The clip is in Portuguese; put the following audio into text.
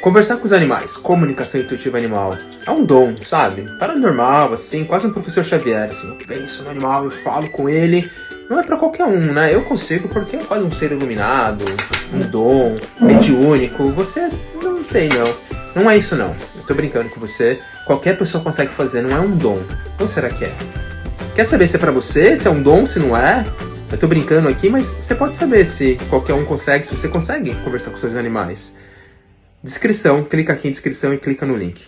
Conversar com os animais, comunicação intuitiva animal, é um dom, sabe? Paranormal, assim, quase um professor Xavier, assim, eu penso no animal, eu falo com ele, não é pra qualquer um, né? Eu consigo porque é quase um ser iluminado, um dom, mediúnico, você, não sei não, não é isso não, eu tô brincando com você, qualquer pessoa consegue fazer, não é um dom, ou será que é? Quer saber se é pra você, se é um dom, se não é? Eu tô brincando aqui, mas você pode saber se qualquer um consegue, se você consegue conversar com seus animais. Descrição, clica aqui em descrição e clica no link.